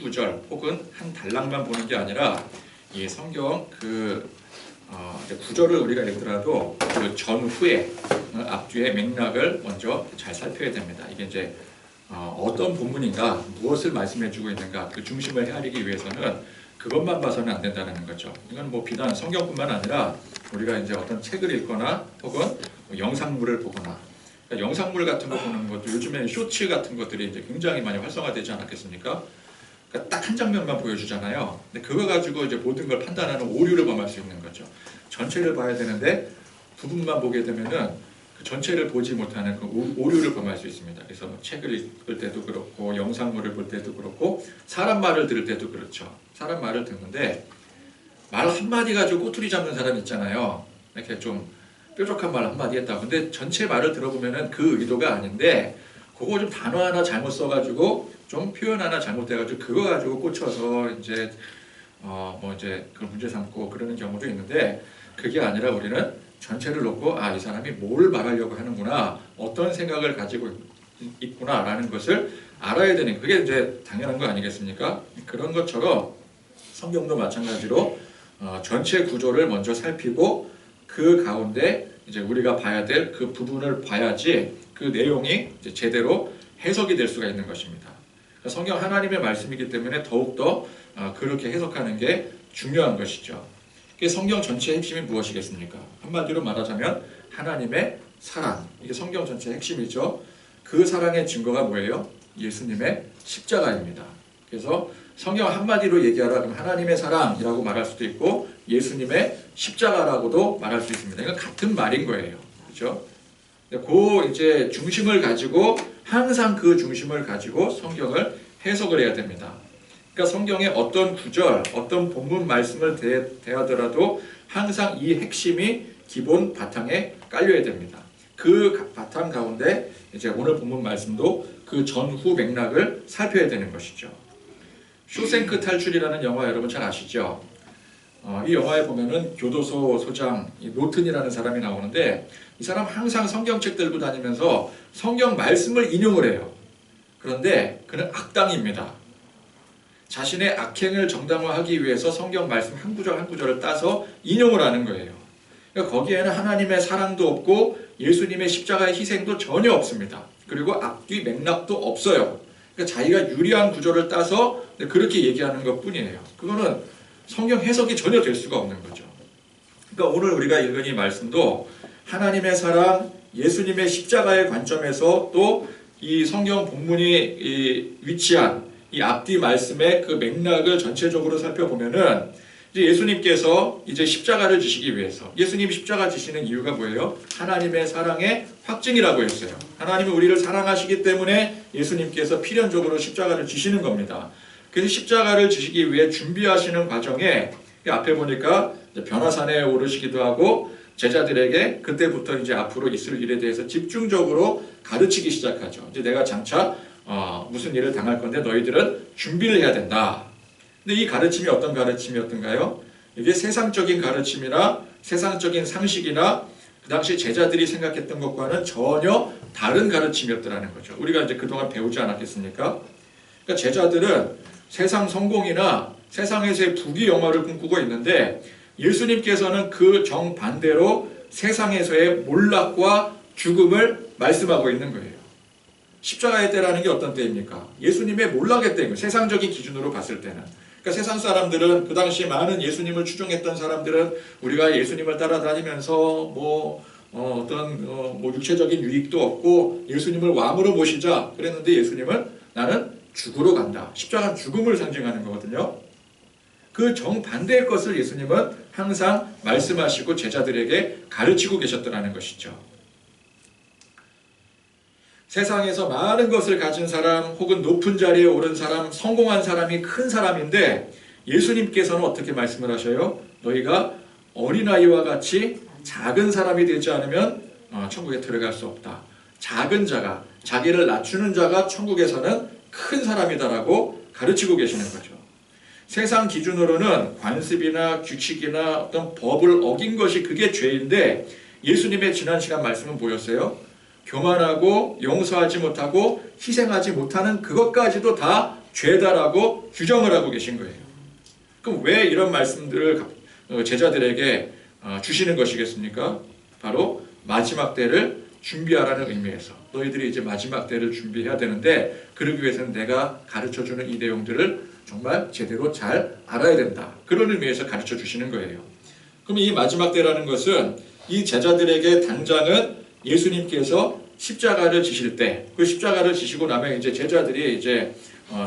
구절 혹은 한 단락만 보는 게 아니라 이 성경 이제 구절을 우리가 읽더라도 그 전후에 앞뒤의 맥락을 먼저 잘 살펴야 됩니다. 이게 이제 어떤 본문인가, 무엇을 말씀해주고 있는가, 그 중심을 헤아리기 위해서는 그것만 봐서는 안 된다는 거죠. 이건 뭐 비단 성경뿐만 아니라 우리가 이제 어떤 책을 읽거나 혹은 뭐 영상물을 보거나, 그러니까 영상물 같은 거 보는 것도 요즘에는 쇼츠 같은 것들이 이제 굉장히 많이 활성화되지 않았겠습니까? 그러니까 딱 한 장면만 보여주잖아요. 근데 그거 가지고 이제 모든 걸 판단하는 오류를 범할 수 있는 거죠. 전체를 봐야 되는데 부분만 보게 되면은 그 전체를 보지 못하는 그 오류를 범할 수 있습니다. 그래서 책을 읽을 때도 그렇고 영상물을 볼 때도 그렇고 사람 말을 들을 때도 그렇죠. 사람 말을 듣는데 말 한마디 가지고 꼬투리 잡는 사람 있잖아요. 이렇게 좀 뾰족한 말 한마디 했다고. 근데 전체 말을 들어보면은 그 의도가 아닌데 그거 좀 단어 하나 잘못 써가지고 좀 표현 하나 잘못돼가지고 그거 가지고 꽂혀서 이제 이제 그걸 문제 삼고 그러는 경우도 있는데, 그게 아니라 우리는 전체를 놓고 이 사람이 뭘 말하려고 하는구나, 어떤 생각을 가지고 있구나라는 것을 알아야 되는, 그게 이제 당연한 거 아니겠습니까? 그런 것처럼 성경도 마찬가지로 전체 구조를 먼저 살피고 그 가운데 이제 우리가 봐야 될 그 부분을 봐야지 그 내용이 이제 제대로 해석이 될 수가 있는 것입니다. 성경 하나님의 말씀이기 때문에 더욱더 그렇게 해석하는 게 중요한 것이죠. 성경 전체의 핵심이 무엇이겠습니까? 한마디로 말하자면 하나님의 사랑, 이게 성경 전체의 핵심이죠. 그 사랑의 증거가 뭐예요? 예수님의 십자가입니다. 그래서 성경 한마디로 얘기하라 그러면 하나님의 사랑이라고 말할 수도 있고 예수님의 십자가라고도 말할 수 있습니다. 이건 같은 말인 거예요. 그렇죠? 그 이제 중심을 가지고, 항상 그 중심을 가지고 성경을 해석을 해야 됩니다. 그러니까 성경의 어떤 구절, 어떤 본문 말씀을 대하더라도 항상 이 핵심이 기본 바탕에 깔려야 됩니다. 그 바탕 가운데 이제 오늘 본문 말씀도 그 전후 맥락을 살펴야 되는 것이죠. 쇼생크 탈출이라는 영화 여러분 잘 아시죠? 이 영화에 보면은 교도소 소장 노튼이라는 사람이 나오는데, 이 사람 항상 성경책 들고 다니면서 성경 말씀을 인용을 해요. 그런데 그는 악당입니다. 자신의 악행을 정당화하기 위해서 성경 말씀 한 구절 한 구절을 따서 인용을 하는 거예요. 그러니까 거기에는 하나님의 사랑도 없고 예수님의 십자가의 희생도 전혀 없습니다. 그리고 앞뒤 맥락도 없어요. 그러니까 자기가 유리한 구절을 따서 그렇게 얘기하는 것 뿐이에요. 그거는 성경 해석이 전혀 될 수가 없는 거죠. 그러니까 오늘 우리가 읽은 이 말씀도 하나님의 사랑, 예수님의 십자가의 관점에서 또 이 성경 본문이 위치한 이 앞뒤 말씀의 그 맥락을 전체적으로 살펴보면은 이제 예수님께서 이제 십자가를 지시기 위해서, 예수님이 십자가 지시는 이유가 뭐예요? 하나님의 사랑의 확증이라고 했어요. 하나님이 우리를 사랑하시기 때문에 예수님께서 필연적으로 십자가를 지시는 겁니다. 그래서 십자가를 지시기 위해 준비하시는 과정에 앞에 보니까 변화산에 오르시기도 하고 제자들에게 그때부터 이제 앞으로 있을 일에 대해서 집중적으로 가르치기 시작하죠. 이제 내가 장차 무슨 일을 당할 건데 너희들은 준비를 해야 된다. 근데 이 가르침이 어떤 가르침이었던가요? 이게 세상적인 가르침이나 세상적인 상식이나 그 당시 제자들이 생각했던 것과는 전혀 다른 가르침이었더라는 거죠. 우리가 이제 그동안 배우지 않았겠습니까? 그러니까 제자들은 세상 성공이나 세상에서의 부귀 영화를 꿈꾸고 있는데, 예수님께서는 그 정반대로 세상에서의 몰락과 죽음을 말씀하고 있는 거예요. 십자가의 때라는 게 어떤 때입니까? 예수님의 몰락의 때인 거예요. 세상적인 기준으로 봤을 때는. 그러니까 세상 사람들은, 그 당시 많은 예수님을 추종했던 사람들은 우리가 예수님을 따라다니면서 어떤 육체적인 유익도 없고 예수님을 왕으로 모시자 그랬는데, 예수님은 나는 죽으러 간다. 십자가는 죽음을 상징하는 거거든요. 그 정반대의 것을 예수님은 항상 말씀하시고 제자들에게 가르치고 계셨더라는 것이죠. 세상에서 많은 것을 가진 사람, 혹은 높은 자리에 오른 사람, 성공한 사람이 큰 사람인데, 예수님께서는 어떻게 말씀을 하셔요? 너희가 어린아이와 같이 작은 사람이 되지 않으면 천국에 들어갈 수 없다. 작은 자가, 자기를 낮추는 자가 천국에서는 큰 사람이다라고 가르치고 계시는 거죠. 세상 기준으로는 관습이나 규칙이나 어떤 법을 어긴 것이 그게 죄인데, 예수님의 지난 시간 말씀은 뭐였어요? 교만하고 용서하지 못하고 희생하지 못하는 그것까지도 다 죄다라고 규정을 하고 계신 거예요. 그럼 왜 이런 말씀들을 제자들에게 주시는 것이겠습니까? 바로 마지막 때를 준비하라는 의미에서 너희들이 이제 마지막 때를 준비해야 되는데 그러기 위해서는 내가 가르쳐주는 이 내용들을 정말 제대로 잘 알아야 된다. 그런 의미에서 가르쳐 주시는 거예요. 그럼 이 마지막 때라는 것은 이 제자들에게 당장은 예수님께서 십자가를 지실 때, 그 십자가를 지시고 나면 이제 제자들이 이제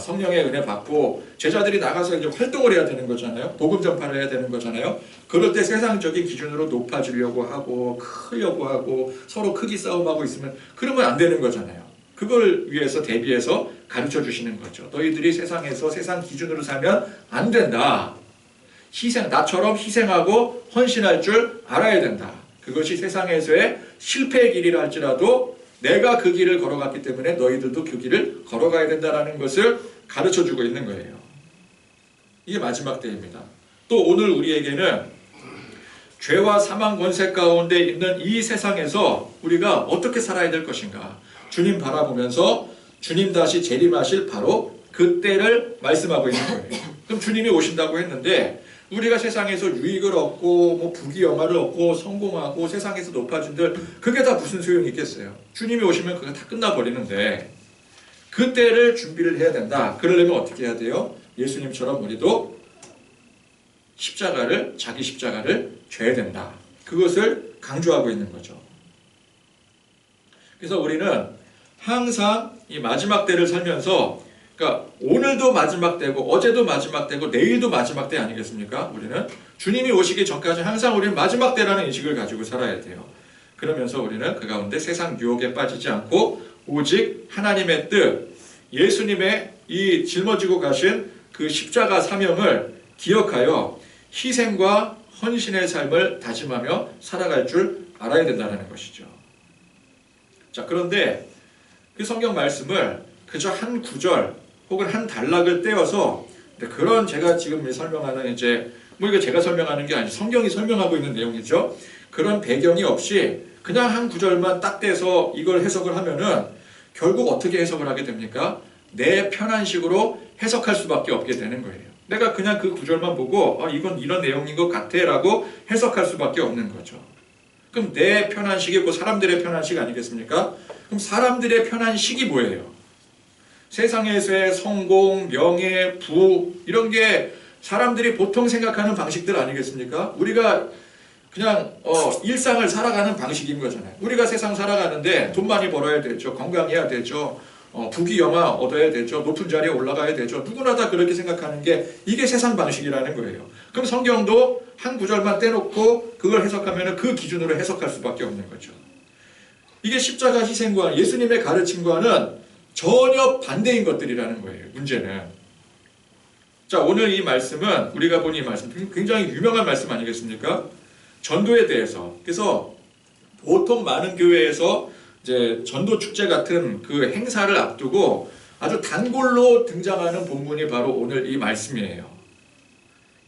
성령의 은혜 받고 제자들이 나가서 이제 활동을 해야 되는 거잖아요. 복음 전파를 해야 되는 거잖아요. 그럴 때 세상적인 기준으로 높아지려고 하고 크려고 하고 서로 크기 싸움하고 있으면 그러면 안 되는 거잖아요. 그걸 위해서 대비해서 가르쳐 주시는 거죠. 너희들이 세상에서 세상 기준으로 살면 안 된다. 나처럼 희생하고 헌신할 줄 알아야 된다. 그것이 세상에서의 실패의 길이라 할지라도 내가 그 길을 걸어갔기 때문에 너희들도 그 길을 걸어가야 된다는 것을 가르쳐주고 있는 거예요. 이게 마지막 때입니다. 또 오늘 우리에게는 죄와 사망 권세 가운데 있는 이 세상에서 우리가 어떻게 살아야 될 것인가, 주님 바라보면서 주님 다시 재림하실 바로 그때를 말씀하고 있는 거예요. 그럼 주님이 오신다고 했는데 우리가 세상에서 유익을 얻고 뭐 부귀영화를 얻고 성공하고 세상에서 높아진들 그게 다 무슨 소용이 있겠어요. 주님이 오시면 그게 다 끝나버리는데 그때를 준비를 해야 된다. 그러려면 어떻게 해야 돼요? 예수님처럼 우리도 자기 십자가를 져야 된다. 그것을 강조하고 있는 거죠. 그래서 우리는 항상 이 마지막 때를 살면서 그러니까 오늘도 마지막 때고 어제도 마지막 때고 내일도 마지막 때 아니겠습니까? 우리는 주님이 오시기 전까지 항상 우리는 마지막 때라는 인식을 가지고 살아야 돼요. 그러면서 우리는 그 가운데 세상 유혹에 빠지지 않고 오직 하나님의 뜻, 예수님의 이 짊어지고 가신 그 십자가 사명을 기억하여 희생과 헌신의 삶을 다짐하며 살아갈 줄 알아야 된다는 것이죠. 자, 그런데 그 성경 말씀을 그저 한 구절 혹은 한 단락을 떼어서 그런 제가 지금 설명하는 이제 뭐 이거 제가 설명하는 게 아니고 성경이 설명하고 있는 내용이죠. 그런 배경이 없이 그냥 한 구절만 딱 떼서 이걸 해석을 하면은 결국 어떻게 해석을 하게 됩니까? 내 편한 식으로 해석할 수밖에 없게 되는 거예요. 내가 그냥 그 구절만 보고 이건 이런 내용인 것 같아 라고 해석할 수밖에 없는 거죠. 그럼 내 편한식이 뭐 사람들의 편한식 아니겠습니까? 그럼 사람들의 편한식이 뭐예요? 세상에서의 성공, 명예, 부 이런 게 사람들이 보통 생각하는 방식들 아니겠습니까? 우리가 그냥 일상을 살아가는 방식인 거잖아요. 우리가 세상 살아가는데 돈 많이 벌어야 되죠. 건강해야 되죠. 부귀영화 얻어야 되죠. 높은 자리에 올라가야 되죠. 누구나 다 그렇게 생각하는 게 이게 세상 방식이라는 거예요. 그럼 성경도 한 구절만 떼놓고 그걸 해석하면 그 기준으로 해석할 수밖에 없는 거죠. 이게 십자가 희생과 예수님의 가르침과는 전혀 반대인 것들이라는 거예요. 문제는. 자, 오늘 이 말씀은 우리가 본 이 말씀 굉장히 유명한 말씀 아니겠습니까? 전도에 대해서. 그래서 보통 많은 교회에서 이제 전도 축제 같은 그 행사를 앞두고 아주 단골로 등장하는 본문이 바로 오늘 이 말씀이에요.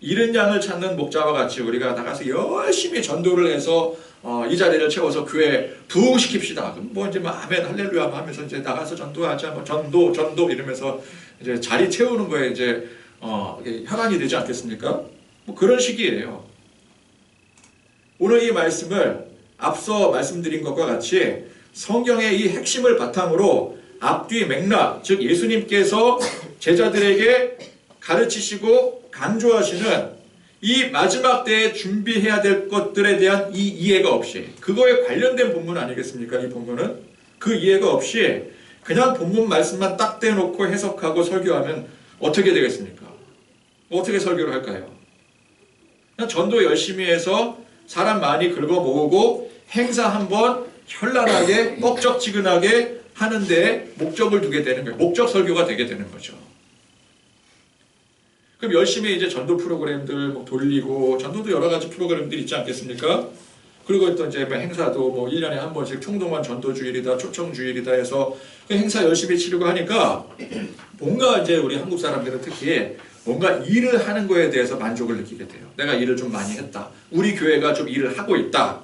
잃은 양을 찾는 목자와 같이 우리가 나가서 열심히 전도를 해서 이 자리를 채워서 교회 부흥시킵시다. 뭐 이제 아멘 할렐루야 하면서 이제 나가서 전도하자, 뭐 전도 이러면서 이제 자리 채우는 거에 이제 혈안이 되지 않겠습니까? 뭐 그런 식이에요. 오늘 이 말씀을 앞서 말씀드린 것과 같이 성경의 이 핵심을 바탕으로 앞뒤 맥락, 즉 예수님께서 제자들에게 가르치시고 강조하시는 이 마지막 때에 준비해야 될 것들에 대한 이 이해가 없이, 그거에 관련된 본문 아니겠습니까? 이 본문은 그 이해가 없이 그냥 본문 말씀만 딱 떼놓고 해석하고 설교하면 어떻게 되겠습니까? 어떻게 설교를 할까요? 그냥 전도 열심히 해서 사람 많이 긁어 모으고 행사 한번 현란하게 뻑적지근하게 하는데 목적을 두게 되는 거예요. 목적 설교가 되게 되는 거죠. 그럼 열심히 이제 전도 프로그램들 뭐 돌리고, 전도도 여러 가지 프로그램들이 있지 않겠습니까? 그리고 또 이제 행사도 뭐 1년에 한 번씩 총동원 전도주일이다, 초청주일이다 해서 그 행사 열심히 치르고 하니까 뭔가 이제 우리 한국 사람들은 특히 뭔가 일을 하는 거에 대해서 만족을 느끼게 돼요. 내가 일을 좀 많이 했다. 우리 교회가 좀 일을 하고 있다.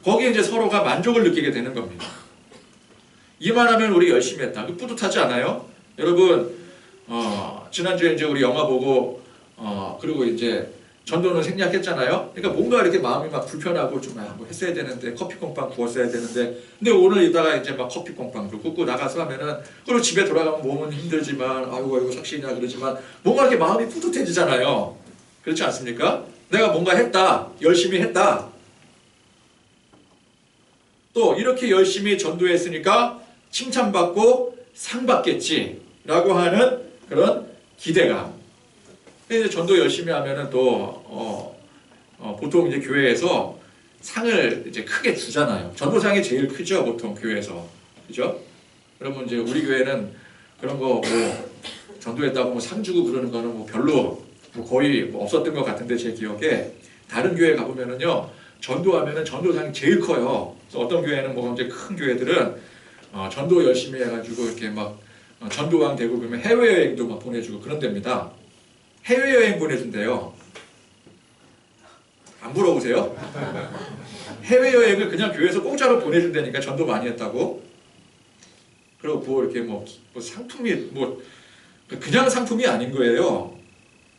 거기에 이제 서로가 만족을 느끼게 되는 겁니다. 이만하면 우리 열심히 했다. 뿌듯하지 않아요? 여러분, 지난주에 이제 우리 영화 보고 그리고 이제 전도는 생략했잖아요. 그러니까 뭔가 이렇게 마음이 막 불편하고 좀 뭐 했어야 되는데 커피 콩빵 구웠어야 되는데 근데 오늘 이따가 이제 막 커피 콩빵도 굽고 나가서 하면은 그리고 집에 돌아가면 몸은 힘들지만 아이고 삭신이야 그러지만 뭔가 이렇게 마음이 뿌듯해지잖아요. 그렇지 않습니까? 내가 뭔가 했다, 열심히 했다. 또 이렇게 열심히 전도했으니까 칭찬받고 상 받겠지라고 하는 그런 기대감. 이제 전도 열심히 하면은 또 보통 이제 교회에서 상을 이제 크게 주잖아요. 전도상이 제일 크죠, 보통 교회에서. 그죠? 그러면 이제 우리 교회는 그런 거 뭐 전도했다고 뭐 상 주고 그러는 거는 뭐 별로 뭐 거의 뭐 없었던 것 같은데 제 기억에 다른 교회 가보면은요 전도하면은 전도상이 제일 커요. 그래서 어떤 교회는 뭐 이제 큰 교회들은 전도 열심히 해가지고 이렇게 막 전도왕 되고 그러면 해외여행도 막 보내주고 그런 데입니다. 해외여행 보내준대요. 안 물어보세요? 해외여행을 그냥 교회에서 공짜로 보내준다니까 전도 많이 했다고. 그리고 뭐 이렇게 뭐 상품이 뭐 그냥 상품이 아닌 거예요.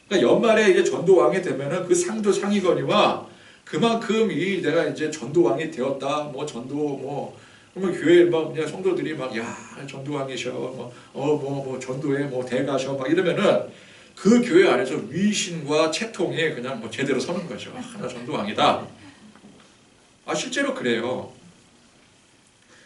그러니까 연말에 이제 전도왕이 되면은 그 상도 상이거니와 그만큼 이 내가 이제 전도왕이 되었다. 뭐 전도 뭐 그러면 교회 막 그냥 성도들이 막 야 전도왕이셔. 뭐 전도에 뭐 대가셔 막 이러면은 그 교회 안에서 위신과 채통이 그냥 뭐 제대로 서는 거죠. 나 전도왕이다. 실제로 그래요.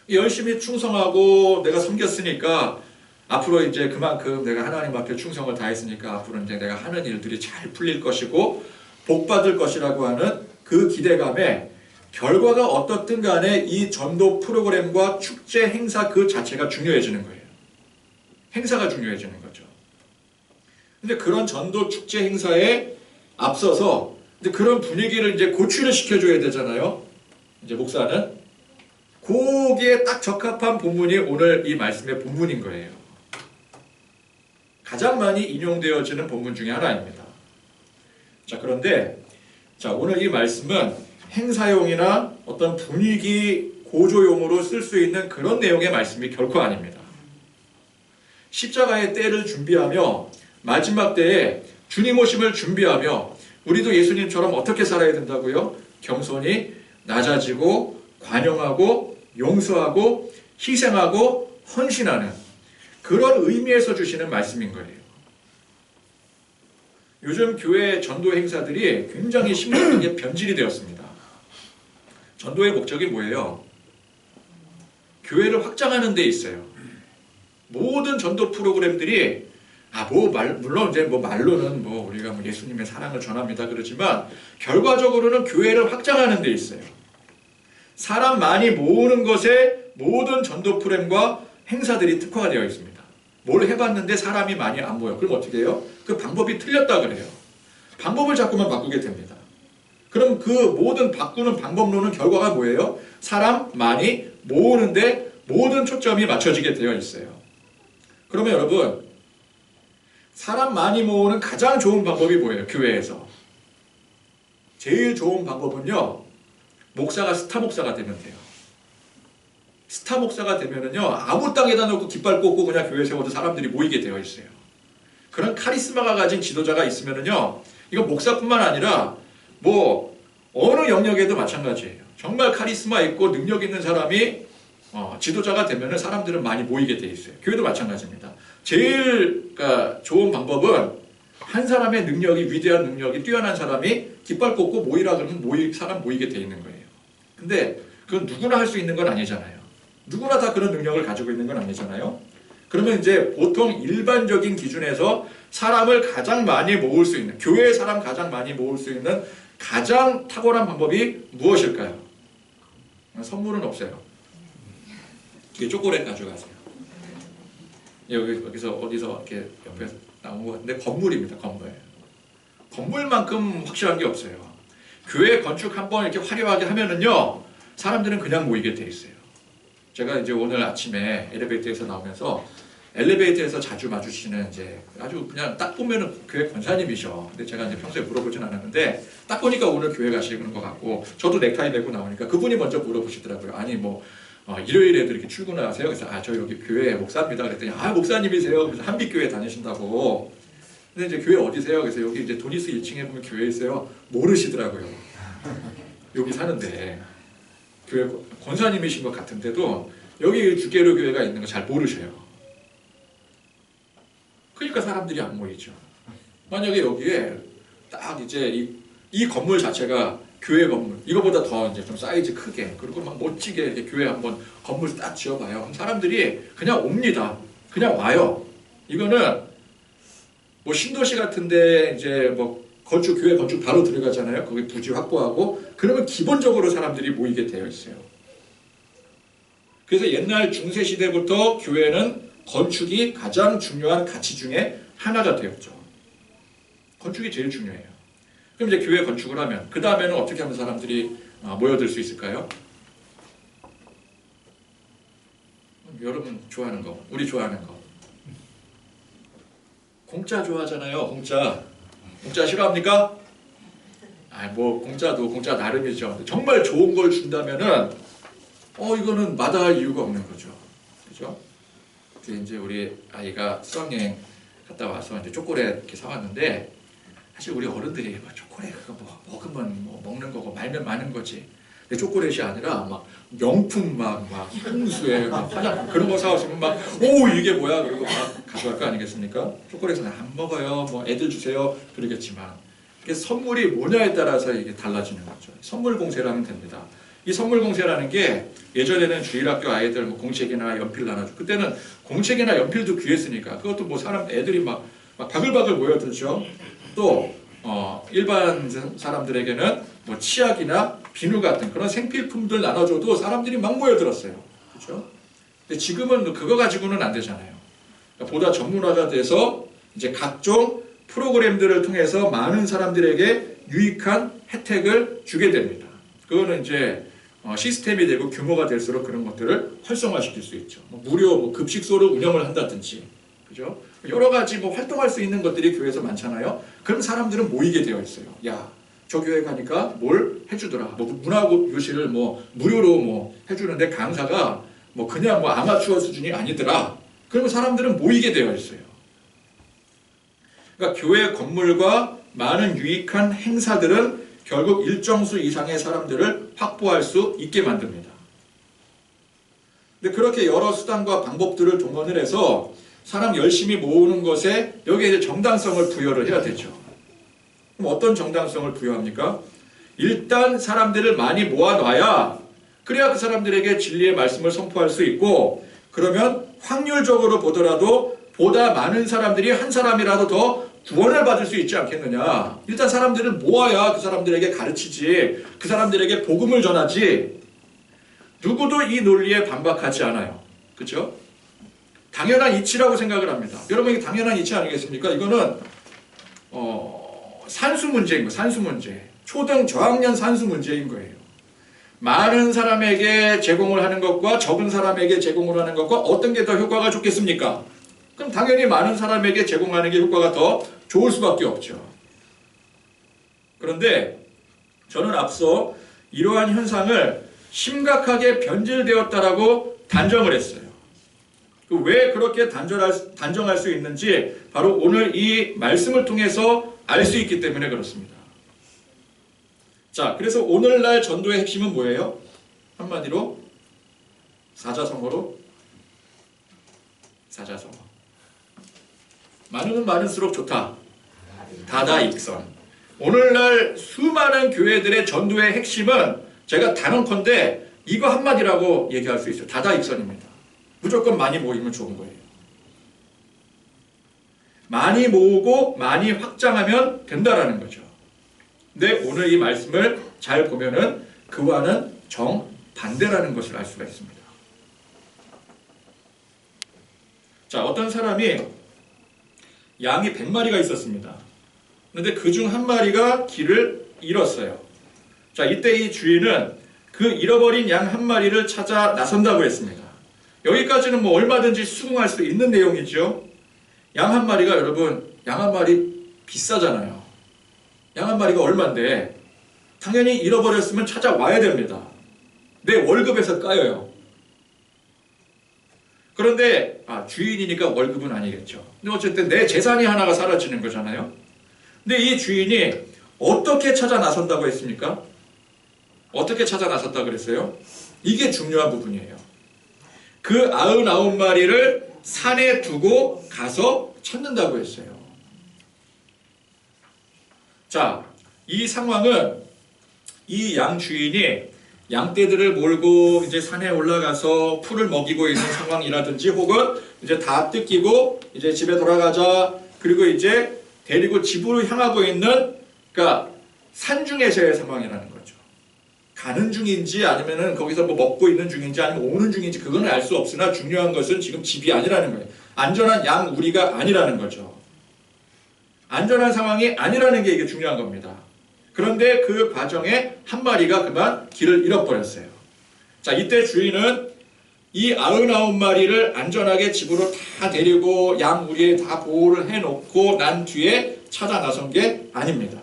열심히 충성하고 내가 섬겼으니까 앞으로 이제 그만큼 내가 하나님 앞에 충성을 다했으니까 앞으로 이제 내가 하는 일들이 잘 풀릴 것이고 복 받을 것이라고 하는 그 기대감에 결과가 어떻든 간에 이 전도 프로그램과 축제 행사 그 자체가 중요해지는 거예요. 행사가 중요해지는 거죠. 근데 그런 전도 축제 행사에 앞서서 근데 그런 분위기를 이제 고취를 시켜줘야 되잖아요. 이제 목사는 거기에 딱 적합한 본문이 오늘 이 말씀의 본문인 거예요. 가장 많이 인용되어지는 본문 중에 하나입니다. 자, 그런데 오늘 이 말씀은 행사용이나 어떤 분위기 고조용으로 쓸 수 있는 그런 내용의 말씀이 결코 아닙니다. 십자가의 때를 준비하며 마지막 때에 주님 오심을 준비하며 우리도 예수님처럼 어떻게 살아야 된다고요? 겸손히 낮아지고 관용하고 용서하고 희생하고 헌신하는 그런 의미에서 주시는 말씀인 거예요. 요즘 교회 전도 행사들이 굉장히 심각하게 변질이 되었습니다. 전도의 목적이 뭐예요? 교회를 확장하는 데 있어요. 모든 전도 프로그램들이 물론 이제 말로는 우리가 예수님의 사랑을 전합니다 그러지만 결과적으로는 교회를 확장하는 데 있어요. 사람 많이 모으는 것에 모든 전도 프로그램과 행사들이 특화가 되어 있습니다. 뭘 해봤는데 사람이 많이 안 모여. 그럼 어떻게 해요? 그 방법이 틀렸다 그래요. 방법을 자꾸만 바꾸게 됩니다. 그럼 그 모든 바꾸는 방법론은 결과가 뭐예요? 사람 많이 모으는데 모든 초점이 맞춰지게 되어 있어요. 그러면 여러분 사람 많이 모으는 가장 좋은 방법이 뭐예요? 교회에서. 제일 좋은 방법은요. 목사가 스타 목사가 되면 돼요. 스타 목사가 되면은요. 아무 땅에다 놓고 깃발 꽂고 그냥 교회 세워도 사람들이 모이게 되어 있어요. 그런 카리스마가 가진 지도자가 있으면은요. 이거 목사뿐만 아니라 어느 영역에도 마찬가지예요. 정말 카리스마 있고 능력 있는 사람이 지도자가 되면은 사람들은 많이 모이게 돼 있어요. 교회도 마찬가지입니다. 제일 좋은 방법은 한 사람의 능력이 위대한 능력이 뛰어난 사람이 깃발 꽂고 모이라 그러면 사람 모이게 돼 있는 거예요. 근데 그건 누구나 할 수 있는 건 아니잖아요. 누구나 다 그런 능력을 가지고 있는 건 아니잖아요. 그러면 이제 보통 일반적인 기준에서 사람을 가장 많이 모을 수 있는 교회의 사람 가장 많이 모을 수 있는 가장 탁월한 방법이 무엇일까요? 선물은 없어요. 이게 초콜릿 가져가세요. 여기서 어디서 이렇게 옆에 나온 것 같은데 건물입니다. 건물만큼 확실한 게 없어요. 교회 건축 한번 이렇게 화려하게 하면은요 사람들은 그냥 모이게 돼 있어요. 제가 이제 오늘 아침에 엘리베이터에서 나오면서 엘리베이터에서 자주 마주치는 이제 아주 그냥 딱 보면은 교회 권사님이셔. 근데 제가 이제 평소에 물어보진 않았는데 딱 보니까 오늘 교회 가시는 것 같고 저도 넥타이 메고 나오니까 그분이 먼저 물어보시더라고요. 아니 일요일에도 이렇게 출근하세요? 그래서 저 여기 교회 목사입니다. 그랬더니 목사님이세요? 그래서 한빛교회 다니신다고. 근데 이제 교회 어디세요? 그래서 여기 이제 도니스 1층에 보면 교회 있어요. 모르시더라고요. 여기 사는데 교회 권사님이신 것 같은데도 여기 주계로 교회가 있는 거 잘 모르셔요. 그러니까 사람들이 안 모이죠. 만약에 여기에 딱 이제 이 건물 자체가 교회 건물, 이거보다 더 이제 좀 사이즈 크게, 그리고 막 멋지게 이렇게 교회 한번 건물 딱 지어봐요. 그럼 사람들이 그냥 옵니다. 그냥 와요. 이거는 뭐 신도시 같은데 이제 뭐 교회 건축 바로 들어가잖아요. 거기 부지 확보하고 그러면 기본적으로 사람들이 모이게 되어 있어요. 그래서 옛날 중세 시대부터 교회는 건축이 가장 중요한 가치 중에 하나가 되었죠. 건축이 제일 중요해요. 그럼 이제 교회 건축을 하면 그 다음에는 어떻게 하면 사람들이 모여들 수 있을까요? 여러분 좋아하는 거, 우리 좋아하는 거. 공짜 좋아하잖아요. 공짜 싫어합니까? 뭐 공짜도 공짜 나름이죠. 정말 좋은 걸 준다면은 이거는 마다할 이유가 없는 거죠. 그죠? 이제 우리 아이가 수학여행 갔다 와서 이제 초콜릿 이렇게 사왔는데 사실 우리 어른들이 뭐 초콜릿 그거 뭐 먹으면 뭐 먹는 거고 말면 많은 거지. 근데 초콜릿이 아니라 막 명품 막 향수에 막 화장 그런 거 사왔으면 막 오 이게 뭐야 그리고 막 가져갈 거 아니겠습니까? 초콜릿은 안 먹어요. 뭐 애들 주세요. 그러겠지만 이게 선물이 뭐냐에 따라서 이게 달라지는 거죠. 선물 공세를 하면 됩니다. 이 선물 공세라는 게 예전에는 주일학교 아이들 뭐 공책이나 연필 나눠주고 그때는 공책이나 연필도 귀했으니까 그것도 뭐 애들이 막 바글바글 모여들죠. 또 일반 사람들에게는 뭐 치약이나 비누 같은 그런 생필품들 나눠줘도 사람들이 막 모여들었어요. 그렇죠? 근데 지금은 그거 가지고는 안 되잖아요. 그러니까 보다 전문화가 돼서 이제 각종 프로그램들을 통해서 많은 사람들에게 유익한 혜택을 주게 됩니다. 그거는 이제 시스템이 되고 규모가 될수록 그런 것들을 활성화시킬 수 있죠. 무료 뭐 급식소를 운영을 한다든지, 그죠? 여러 가지 뭐 활동할 수 있는 것들이 교회에서 많잖아요. 그럼 사람들은 모이게 되어 있어요. 야, 저 교회 가니까 뭘 해주더라. 뭐 문화교실을 뭐 무료로 뭐 해주는데 강사가 뭐 그냥 뭐 아마추어 수준이 아니더라. 그러면 사람들은 모이게 되어 있어요. 그러니까 교회 건물과 많은 유익한 행사들은 결국 일정 수 이상의 사람들을 확보할 수 있게 만듭니다. 근데 그렇게 여러 수단과 방법들을 동원을 해서 사람 열심히 모으는 것에 여기에 이제 정당성을 부여를 해야 되죠. 그럼 어떤 정당성을 부여합니까? 일단 사람들을 많이 모아놔야 그래야 그 사람들에게 진리의 말씀을 선포할 수 있고 그러면 확률적으로 보더라도 보다 많은 사람들이 한 사람이라도 더 구원을 받을 수 있지 않겠느냐. 일단 사람들을 모아야 그 사람들에게 가르치지 그 사람들에게 복음을 전하지. 누구도 이 논리에 반박하지 않아요. 그렇죠? 당연한 이치라고 생각을 합니다. 여러분 이게 당연한 이치 아니겠습니까? 이거는 산수 문제인 거예요. 산수 문제. 초등 저학년 산수 문제인 거예요. 많은 사람에게 제공을 하는 것과 적은 사람에게 제공을 하는 것과 어떤 게 더 효과가 좋겠습니까? 그럼 당연히 많은 사람에게 제공하는 게 효과가 더 좋을 수밖에 없죠. 그런데 저는 앞서 이러한 현상을 심각하게 변질되었다라고 단정을 했어요. 왜 그렇게 단정할 수 있는지 바로 오늘 이 말씀을 통해서 알 수 있기 때문에 그렇습니다. 자, 그래서 오늘날 전도의 핵심은 뭐예요? 한마디로 사자성어로 사자성어. 많으면 많을수록 좋다. 다다익선. 오늘날 수많은 교회들의 전도의 핵심은 제가 단언컨대 이거 한마디라고 얘기할 수 있어요. 다다익선입니다. 무조건 많이 모이면 좋은 거예요. 많이 모으고 많이 확장하면 된다라는 거죠. 근데 오늘 이 말씀을 잘 보면은 그와는 정반대라는 것을 알 수가 있습니다. 자, 어떤 사람이 양이 100마리가 있었습니다. 그런데 그중 한 마리가 길을 잃었어요. 자, 이때 이 주인은 그 잃어버린 양 한 마리를 찾아 나선다고 했습니다. 여기까지는 뭐 얼마든지 수긍할 수 있는 내용이죠. 양 한 마리가 여러분, 양 한 마리 비싸잖아요. 양 한 마리가 얼만데 당연히 잃어버렸으면 찾아와야 됩니다. 내 월급에서 까여요. 그런데 주인이니까 월급은 아니겠죠. 근데 어쨌든 내 재산이 하나가 사라지는 거잖아요. 근데 이 주인이 어떻게 찾아 나선다고 했습니까? 어떻게 찾아 나섰다 그랬어요? 이게 중요한 부분이에요. 그 99마리를 산에 두고 가서 찾는다고 했어요. 자, 이 상황은 이 양 주인이 양떼들을 몰고 이제 산에 올라가서 풀을 먹이고 있는 상황이라든지 혹은 이제 다 뜯기고 이제 집에 돌아가자 그리고 이제 데리고 집으로 향하고 있는 그러니까 산중에서의 상황이라는 거죠. 가는 중인지 아니면은 거기서 뭐 먹고 있는 중인지 아니면 오는 중인지 그건 알 수 없으나 중요한 것은 지금 집이 아니라는 거예요. 안전한 양 우리가 아니라는 거죠. 안전한 상황이 아니라는 게 이게 중요한 겁니다. 그런데 그 과정에 한 마리가 그만 길을 잃어버렸어요. 자, 이때 주인은 이 99마리를 안전하게 집으로 다 데리고 양 우리에 다 보호를 해놓고 난 뒤에 찾아 나선 게 아닙니다.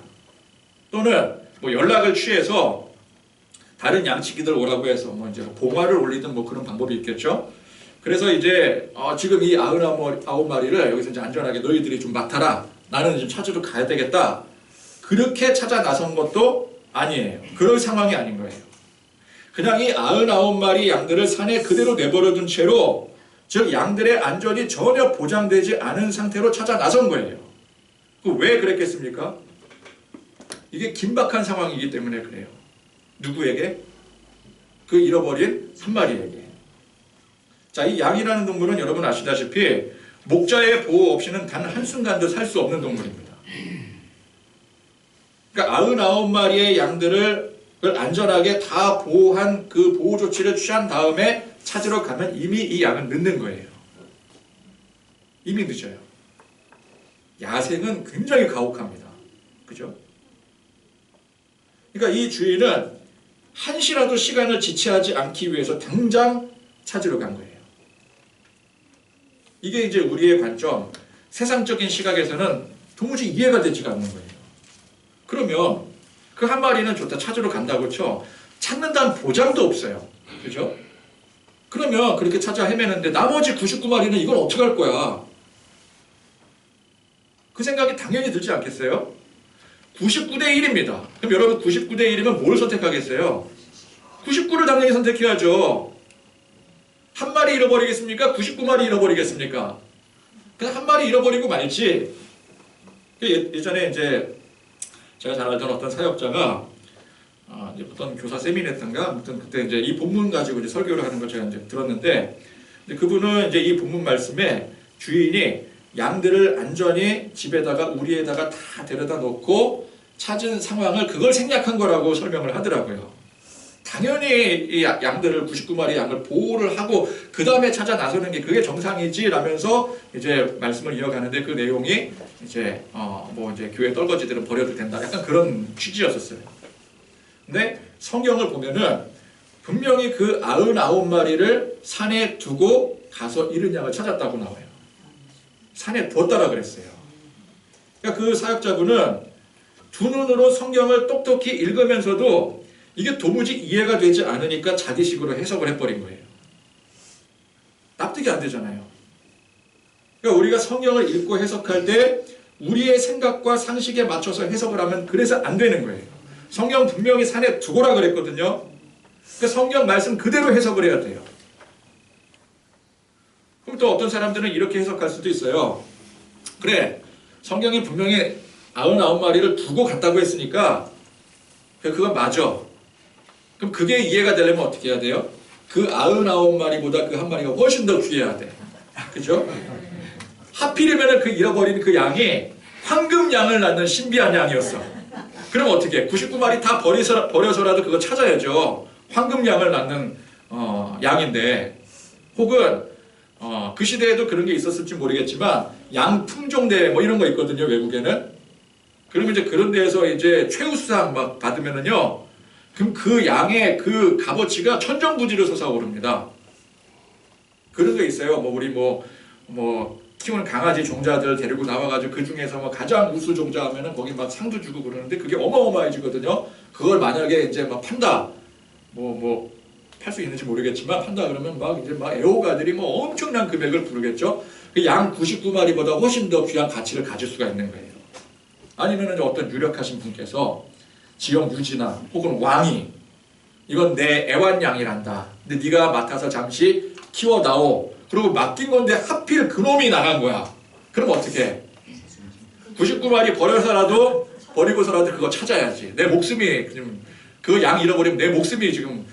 또는 뭐 연락을 취해서 다른 양치기들 오라고 해서 뭐 이제 봉화를 올리든 뭐 그런 방법이 있겠죠. 그래서 이제 지금 이 99마리를 여기서 이제 안전하게 너희들이 좀 맡아라. 나는 지금 찾으러 가야 되겠다. 그렇게 찾아 나선 것도 아니에요. 그럴 상황이 아닌 거예요. 그냥 이 99마리 양들을 산에 그대로 내버려둔 채로 즉 양들의 안전이 전혀 보장되지 않은 상태로 찾아 나선 거예요. 왜 그랬겠습니까? 이게 긴박한 상황이기 때문에 그래요. 누구에게? 그 잃어버린 한 마리에게. 자, 이 양이라는 동물은 여러분 아시다시피 목자의 보호 없이는 단 한순간도 살 수 없는 동물입니다. 그러니까 99마리의 양들을 안전하게 다 보호한 그 보호 조치를 취한 다음에 찾으러 가면 이미 이 양은 늦는 거예요. 이미 늦어요. 야생은 굉장히 가혹합니다. 그죠? 그러니까 이 주인은 한시라도 시간을 지체하지 않기 위해서 당장 찾으러 간 거예요. 이게 이제 우리의 관점, 세상적인 시각에서는 도무지 이해가 되지가 않는 거예요. 그러면 그 한 마리는 좋다 찾으러 간다고 쳐. 찾는다는 보장도 없어요. 그죠? 그러면 그렇게 찾아 헤매는데 나머지 99마리는 이걸 어떻게 할 거야? 그 생각이 당연히 들지 않겠어요? 99대 1입니다. 그럼 여러분 99대 1이면 뭘 선택하겠어요? 99를 당연히 선택해야죠. 한 마리 잃어버리겠습니까? 99마리 잃어버리겠습니까? 그냥 한 마리 잃어버리고 말지. 예전에 이제 제가 잘 알던 어떤 사역자가 이제 어떤 교사 세미나였던가 아무튼 그때 이제 이 본문 가지고 이제 설교를 하는 걸 제가 이제 들었는데 그분은 이제 이 본문 말씀에 주인이 양들을 안전히 집에다가 우리에다가 다 데려다 놓고 찾은 상황을 그걸 생략한 거라고 설명을 하더라고요. 당연히 이 양들을 99마리 양을 보호를 하고 그 다음에 찾아 나서는 게 그게 정상이지 라면서 이제 말씀을 이어가는데 그 내용이 이제 뭐 이제 교회 떨거지들은 버려도 된다 약간 그런 취지였었어요. 근데 성경을 보면은 분명히 그 99마리를 산에 두고 가서 잃은 양을 찾았다고 나와요. 산에 뒀다라 그랬어요. 그러니까 그 사역자분은 두 눈으로 성경을 똑똑히 읽으면서도 이게 도무지 이해가 되지 않으니까 자기식으로 해석을 해버린 거예요. 납득이 안 되잖아요. 그러니까 우리가 성경을 읽고 해석할 때 우리의 생각과 상식에 맞춰서 해석을 하면 그래서 안 되는 거예요. 성경 분명히 산에 두고라 그랬거든요. 그러니까 성경 말씀 그대로 해석을 해야 돼요. 그럼 또 어떤 사람들은 이렇게 해석할 수도 있어요. 그래, 성경이 분명히 99마리를 두고 갔다고 했으니까 그건 맞아. 그럼 그게 이해가 되려면 어떻게 해야 돼요? 그 99마리보다 그 한 마리가 훨씬 더 귀해야 돼. 그죠? 하필이면 그 잃어버린 그 양이 황금 양을 낳는 신비한 양이었어. 그럼 어떻게 해? 99마리 다 버려서라도 그거 찾아야죠. 황금 양을 낳는 양인데 혹은 그 시대에도 그런 게 있었을지 모르겠지만 양 품종대회 뭐 이런 거 있거든요. 외국에는. 그러면 이제 그런 데에서 이제 최우수상 막 받으면은요. 그럼 그 양의 그 값어치가 천정부지로 솟아오릅니다. 그런 게 있어요. 뭐 우리 뭐 키우는 강아지 종자들 데리고 나와가지고 그 중에서 뭐 가장 우수 종자 하면은 거기 막 상도 주고 그러는데 그게 어마어마해지거든요. 그걸 만약에 이제 막 판다. 뭐 팔 수 있는지 모르겠지만 판다 그러면 막 이제 막 애호가들이 뭐 엄청난 금액을 부르겠죠. 그 양 99마리보다 훨씬 더 귀한 가치를 가질 수가 있는 거예요. 아니면 어떤 유력하신 분께서 지역 유지나 혹은 왕이 이건 내 애완양이란다. 근데 네가 맡아서 잠시 키워다오. 그리고 맡긴 건데 하필 그놈이 나간 거야. 그럼 어떻게 해? 99마리 버리고서라도 그거 찾아야지. 내 목숨이 지금 그 양 잃어버리면 내 목숨이 지금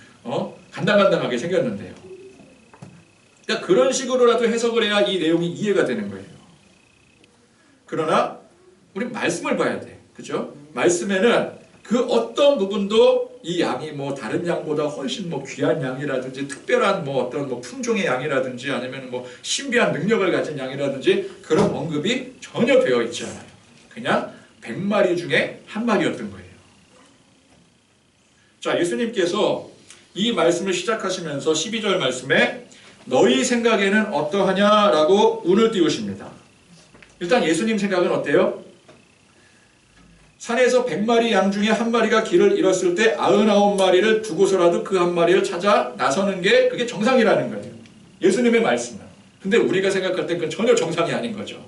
간당간당하게 생겼는데요. 그러니까 그런 식으로라도 해석을 해야 이 내용이 이해가 되는 거예요. 그러나 우리 말씀을 봐야 돼. 그죠? 말씀에는 그 어떤 부분도 이 양이 뭐 다른 양보다 훨씬 뭐 귀한 양이라든지 특별한 뭐 어떤 뭐 품종의 양이라든지 아니면 뭐 신비한 능력을 가진 양이라든지 그런 언급이 전혀 되어 있지 않아요. 그냥 100마리 중에 한 마리였던 거예요. 자, 예수님께서 이 말씀을 시작하시면서 12절 말씀에 너희 생각에는 어떠하냐라고 운을 띄우십니다. 일단 예수님 생각은 어때요? 산에서 100마리 양 중에 한 마리가 길을 잃었을 때 99마리를 두고서라도 그 한 마리를 찾아 나서는 게 그게 정상이라는 거예요. 예수님의 말씀은. 근데 우리가 생각할 때 그건 전혀 정상이 아닌 거죠.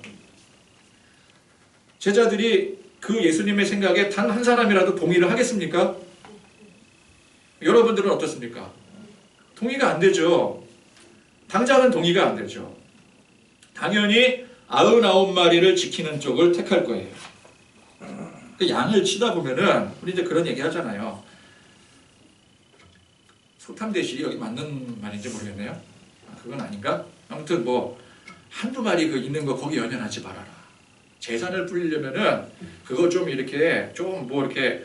제자들이 그 예수님의 생각에 단 한 사람이라도 동의를 하겠습니까? 여러분들은 어떻습니까? 동의가 안 되죠. 당장은 동의가 안 되죠. 당연히 99마리를 지키는 쪽을 택할 거예요. 그 양을 치다 보면은 우리 이제 그런 얘기 하잖아요. 소탐대실이 여기 맞는 말인지 모르겠네요. 그건 아닌가? 아무튼 뭐 한두 마리 그 있는 거 거기 연연하지 말아라. 재산을 불리려면은 그거 좀 이렇게 좀 뭐 이렇게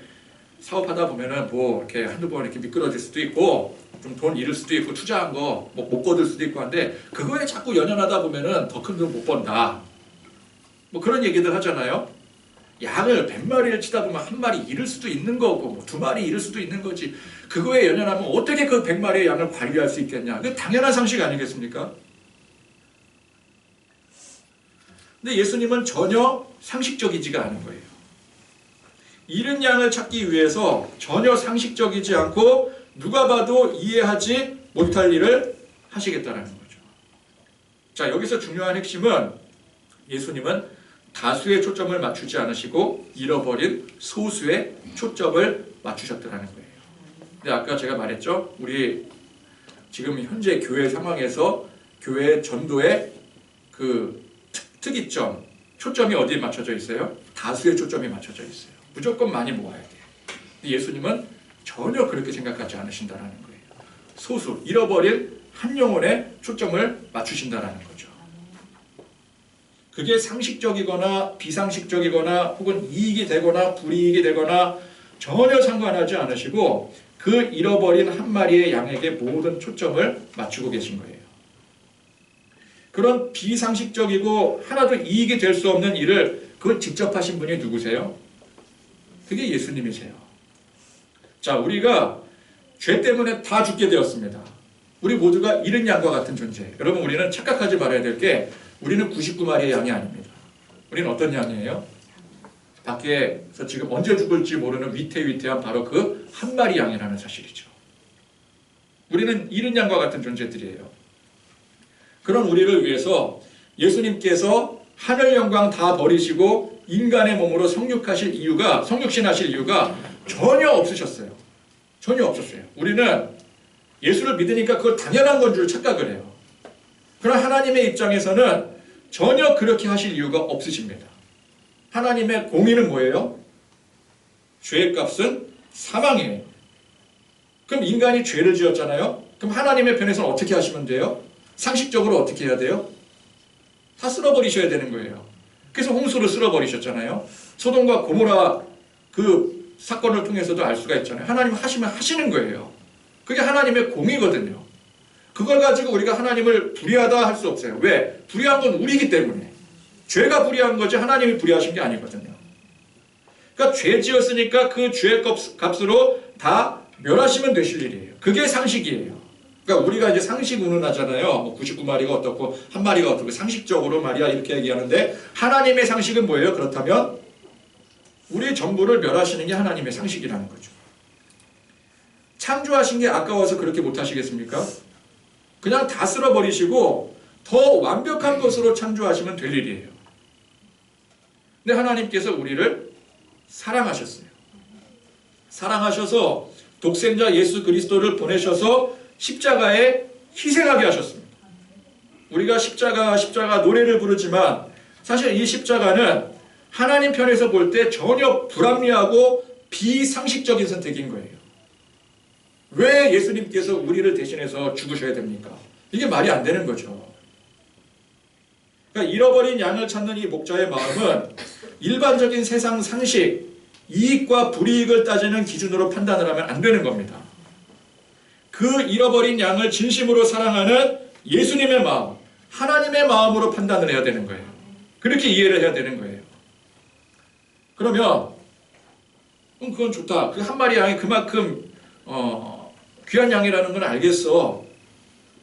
사업하다 보면은 뭐 이렇게 한두 번 이렇게 미끄러질 수도 있고 좀 돈 잃을 수도 있고 투자한 거 뭐 못 거둘 수도 있고 한데 그거에 자꾸 연연하다 보면은 더 큰 돈 못 번다. 뭐 그런 얘기들 하잖아요. 양을 100마리를 치다 보면 한 마리 잃을 수도 있는 거고 뭐 2마리 잃을 수도 있는 거지. 그거에 연연하면 어떻게 그 100마리의 양을 관리할 수 있겠냐. 그게 당연한 상식 아니겠습니까? 근데 예수님은 전혀 상식적이지가 않은 거예요. 잃은 양을 찾기 위해서 전혀 상식적이지 않고 누가 봐도 이해하지 못할 일을 하시겠다는 거죠. 자, 여기서 중요한 핵심은 예수님은 다수의 초점을 맞추지 않으시고 잃어버린 소수의 초점을 맞추셨다는 거예요. 근데 아까 제가 말했죠. 우리 지금 현재 교회 상황에서 교회 전도의 그 특이점, 초점이 어디에 맞춰져 있어요? 다수의 초점이 맞춰져 있어요. 무조건 많이 모아야 돼요. 예수님은 전혀 그렇게 생각하지 않으신다는 거예요. 소수, 잃어버린 한 영혼에 초점을 맞추신다는 거죠. 그게 상식적이거나 비상식적이거나 혹은 이익이 되거나 불이익이 되거나 전혀 상관하지 않으시고 그 잃어버린 한 마리의 양에게 모든 초점을 맞추고 계신 거예요. 그런 비상식적이고 하나도 이익이 될 수 없는 일을 그걸 직접 하신 분이 누구세요? 그게 예수님이세요. 자, 우리가 죄 때문에 다 죽게 되었습니다. 우리 모두가 잃은 양과 같은 존재. 여러분, 우리는 착각하지 말아야 될 게 우리는 99마리의 양이 아닙니다. 우리는 어떤 양이에요? 밖에서 지금 언제 죽을지 모르는 위태위태한 바로 그 한 마리 양이라는 사실이죠. 우리는 잃은 양과 같은 존재들이에요. 그런 우리를 위해서 예수님께서 하늘 영광 다 버리시고 인간의 몸으로 성육신하실 이유가 전혀 없으셨어요. 전혀 없었어요. 우리는 예수를 믿으니까 그걸 당연한 건 줄 착각을 해요. 그러나 하나님의 입장에서는 전혀 그렇게 하실 이유가 없으십니다. 하나님의 공의는 뭐예요? 죄의 값은 사망이에요. 그럼 인간이 죄를 지었잖아요. 그럼 하나님의 편에서는 어떻게 하시면 돼요? 상식적으로 어떻게 해야 돼요? 다 쓸어버리셔야 되는 거예요. 그래서 홍수를 쓸어버리셨잖아요. 소돔과 고모라 그 사건을 통해서도 알 수가 있잖아요. 하나님 하시면 하시는 거예요. 그게 하나님의 공의거든요. 그걸 가지고 우리가 하나님을 불의하다 할 수 없어요. 왜? 불의한 건 우리이기 때문에. 죄가 불의한 거지 하나님이 불의하신 게 아니거든요. 그러니까 죄 지었으니까 그 죄의 값으로 다 멸하시면 되실 일이에요. 그게 상식이에요. 그러니까 우리가 이제 상식 운운하잖아요. 뭐 99마리가 어떻고 한 마리가 어떻고 상식적으로 말이야 이렇게 얘기하는데 하나님의 상식은 뭐예요? 그렇다면 우리 전부를 멸하시는 게 하나님의 상식이라는 거죠. 창조하신 게 아까워서 그렇게 못하시겠습니까? 그냥 다 쓸어버리시고 더 완벽한 것으로 창조하시면 될 일이에요. 근데 하나님께서 우리를 사랑하셨어요. 사랑하셔서 독생자 예수 그리스도를 보내셔서 십자가에 희생하게 하셨습니다. 우리가 십자가 노래를 부르지만 사실 이 십자가는 하나님 편에서 볼 때 전혀 불합리하고 비상식적인 선택인 거예요. 왜 예수님께서 우리를 대신해서 죽으셔야 됩니까? 이게 말이 안 되는 거죠. 그러니까 잃어버린 양을 찾는 이 목자의 마음은 일반적인 세상 상식, 이익과 불이익을 따지는 기준으로 판단을 하면 안 되는 겁니다. 그 잃어버린 양을 진심으로 사랑하는 예수님의 마음, 하나님의 마음으로 판단을 해야 되는 거예요. 그렇게 이해를 해야 되는 거예요. 그러면 그건 좋다. 그 한 마리 양이 그만큼 귀한 양이라는 건 알겠어.